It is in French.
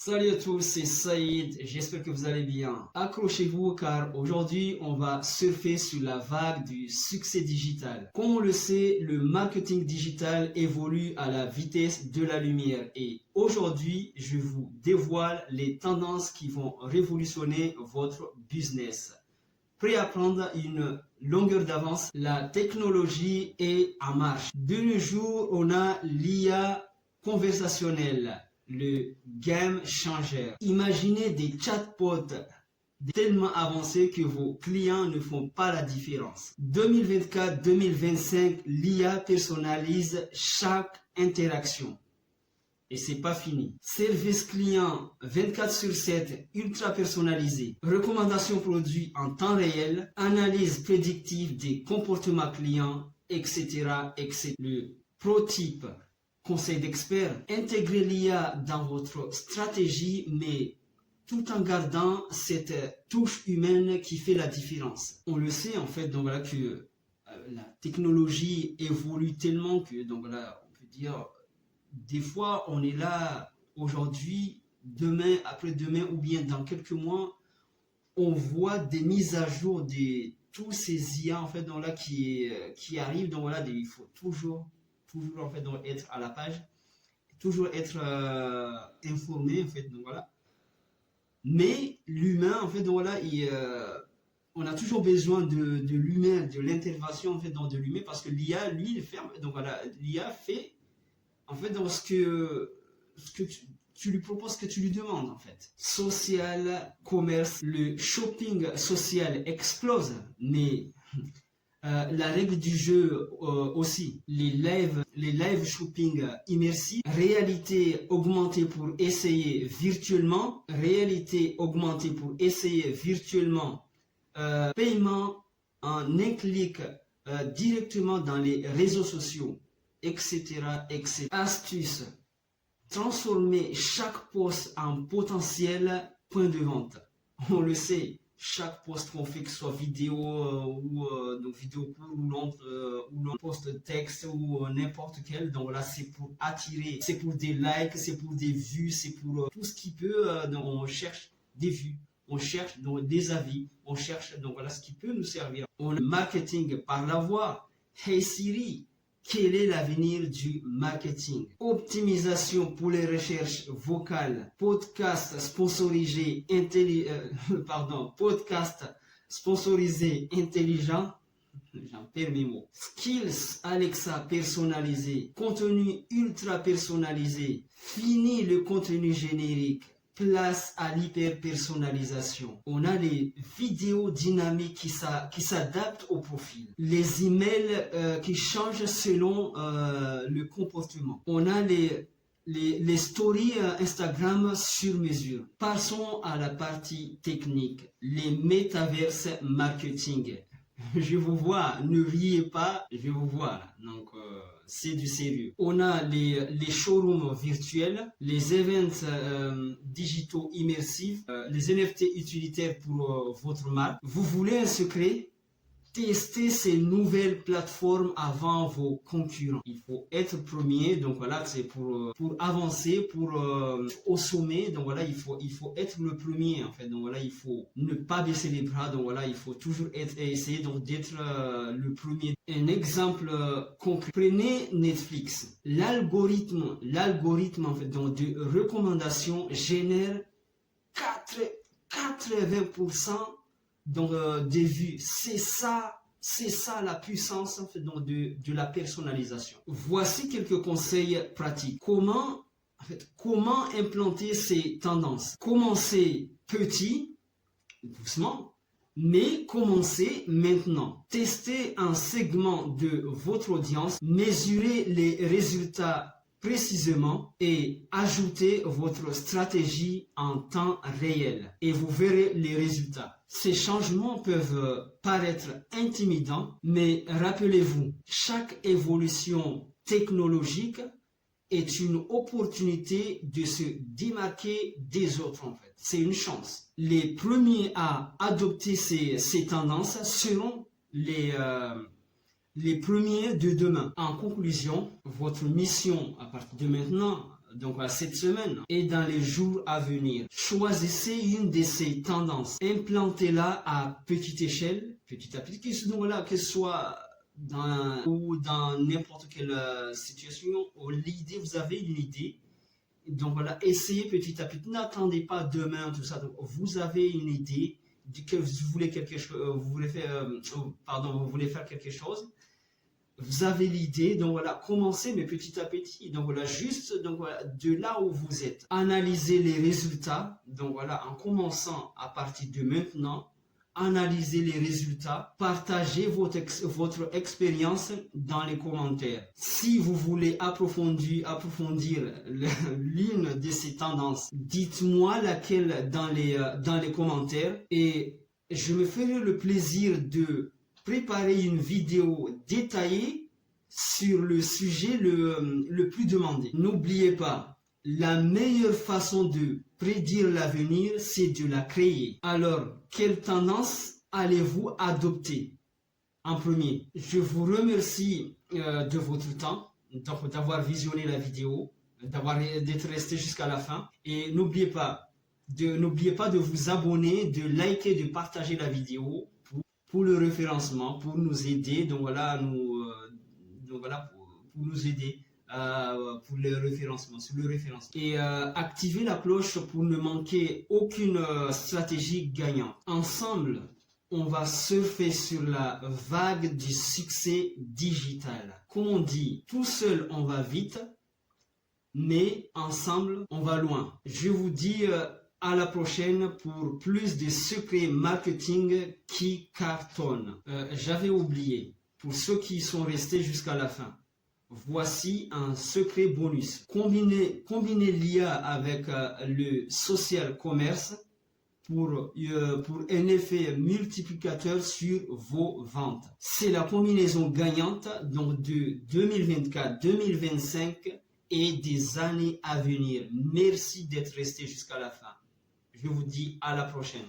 Salut à tous, c'est Saïd, j'espère que vous allez bien. Accrochez-vous car aujourd'hui on va surfer sur la vague du succès digital. Comme on le sait, le marketing digital évolue à la vitesse de la lumière et aujourd'hui je vous dévoile les tendances qui vont révolutionner votre business. Prêt à prendre une longueur d'avance, la technologie est en marche. De nos jours, on a l'IA conversationnelle, le game changer. Imaginez des chatbots tellement avancés que vos clients ne font pas la différence. 2024-2025, l'IA personnalise chaque interaction. Et c'est pas fini. Service client 24/7 ultra personnalisé. Recommandations produits en temps réel. Analyse prédictive des comportements clients, etc., etc. Le pro type. Conseil d'expert. Intégrer l'IA dans votre stratégie, mais tout en gardant cette touche humaine qui fait la différence. On le sait en fait, donc voilà que la technologie évolue tellement que donc voilà, on peut dire des fois, on est là aujourd'hui, demain, après-demain ou bien dans quelques mois, on voit des mises à jour de tous ces IA en fait, donc là, qui arrivent. Donc voilà, il faut toujours en fait, donc, être à la page, toujours être informé en fait. Donc voilà. Mais l'humain en fait, donc voilà, on a toujours besoin de l'humain, de l'intervention en fait, donc, de l'humain parce que l'IA, lui, il fait, donc voilà, l'IA fait en fait, dans ce que tu lui proposes, que tu lui demandes, en fait. Social, commerce, le shopping social explose, mais la règle du jeu aussi, les live shopping immersifs, réalité augmentée pour essayer virtuellement, paiement en un clic directement dans les réseaux sociaux, etc., etc. Astuce. Transformer chaque poste en potentiel point de vente. On le sait, chaque poste qu'on fait, que ce soit vidéo donc vidéo court ou l'on poste texte ou n'importe quel, donc là c'est pour attirer, c'est pour des likes, c'est pour des vues, c'est pour tout ce qui peut, donc on cherche des vues. On cherche donc des avis, on cherche donc voilà ce qui peut nous servir. On marketing par la voix. Hey Siri, quel est l'avenir du marketing? Optimisation pour les recherches vocales, podcast sponsorisé intelligent, j'en perds mes mots. Skills Alexa personnalisé, contenu ultra personnalisé, fini le contenu générique. Place à l'hyper-personnalisation. On a les vidéos dynamiques qui s'adaptent au profil. Les emails qui changent selon le comportement. On a les stories Instagram sur mesure. Passons à la partie technique. Les métaverses marketing. Je vous vois, ne riez pas, je vous vois là. Donc c'est du sérieux. On a les showrooms virtuels, les events digitaux immersifs, les NFT utilitaires pour votre marque. Vous voulez un secret? Tester ces nouvelles plateformes avant vos concurrents. Il faut être premier, donc voilà, c'est pour avancer, pour au sommet. Donc voilà, il faut être le premier en fait. Donc voilà, il faut ne pas baisser les bras. Donc voilà, il faut toujours essayer donc d'être le premier. Un exemple concret. Prenez Netflix. L'algorithme en fait donc de recommandation génère 80% donc des vues. C'est ça la puissance en fait, donc, de la personnalisation. Voici quelques conseils pratiques. Comment implanter ces tendances? Commencez petit, doucement, mais commencez maintenant. Testez un segment de votre audience, mesurez les résultats précisément et ajoutez votre stratégie en temps réel et vous verrez les résultats. Ces changements peuvent paraître intimidants, mais rappelez-vous, chaque évolution technologique est une opportunité de se démarquer des autres en fait. C'est une chance. Les premiers à adopter ces tendances seront les premiers de demain. En conclusion, votre mission à partir de maintenant, donc cette semaine et dans les jours à venir. Choisissez une de ces tendances, implantez-la à petite échelle, petit à petit, que ce soit dans n'importe quelle situation. L'idée, vous avez une idée. Donc voilà, essayez petit à petit. N'attendez pas demain, tout ça. Donc, vous avez une idée que vous voulez quelque chose, vous voulez faire quelque chose. Vous avez l'idée, donc voilà, commencez, mais petit à petit. Donc voilà, juste de là où vous êtes. Analysez les résultats. Donc voilà, en commençant à partir de maintenant, analysez les résultats, partagez votre expérience dans les commentaires. Si vous voulez approfondir l'une de ces tendances, dites-moi laquelle dans les commentaires et je me ferai le plaisir de préparer une vidéo détaillée sur le sujet le plus demandé. N'oubliez pas, la meilleure façon de prédire l'avenir, c'est de la créer. Alors, quelle tendance allez-vous adopter en premier? Je vous remercie de votre temps, d'avoir visionné la vidéo, d'être resté jusqu'à la fin. Et n'oubliez pas de vous abonner, de liker, de partager la vidéo pour le référencement, pour nous aider. Donc voilà, pour nous aider. Pour le référencement, sur le référencement. Et activez la cloche pour ne manquer aucune stratégie gagnante. Ensemble, on va surfer sur la vague du succès digital. Comme on dit, tout seul on va vite, mais ensemble on va loin. Je vous dis à la prochaine pour plus de secrets marketing qui cartonnent. J'avais oublié, pour ceux qui sont restés jusqu'à la fin. Voici un secret bonus. Combinez l'IA avec le social commerce pour un effet multiplicateur sur vos ventes. C'est la combinaison gagnante donc de 2024, 2025 et des années à venir. Merci d'être resté jusqu'à la fin. Je vous dis à la prochaine.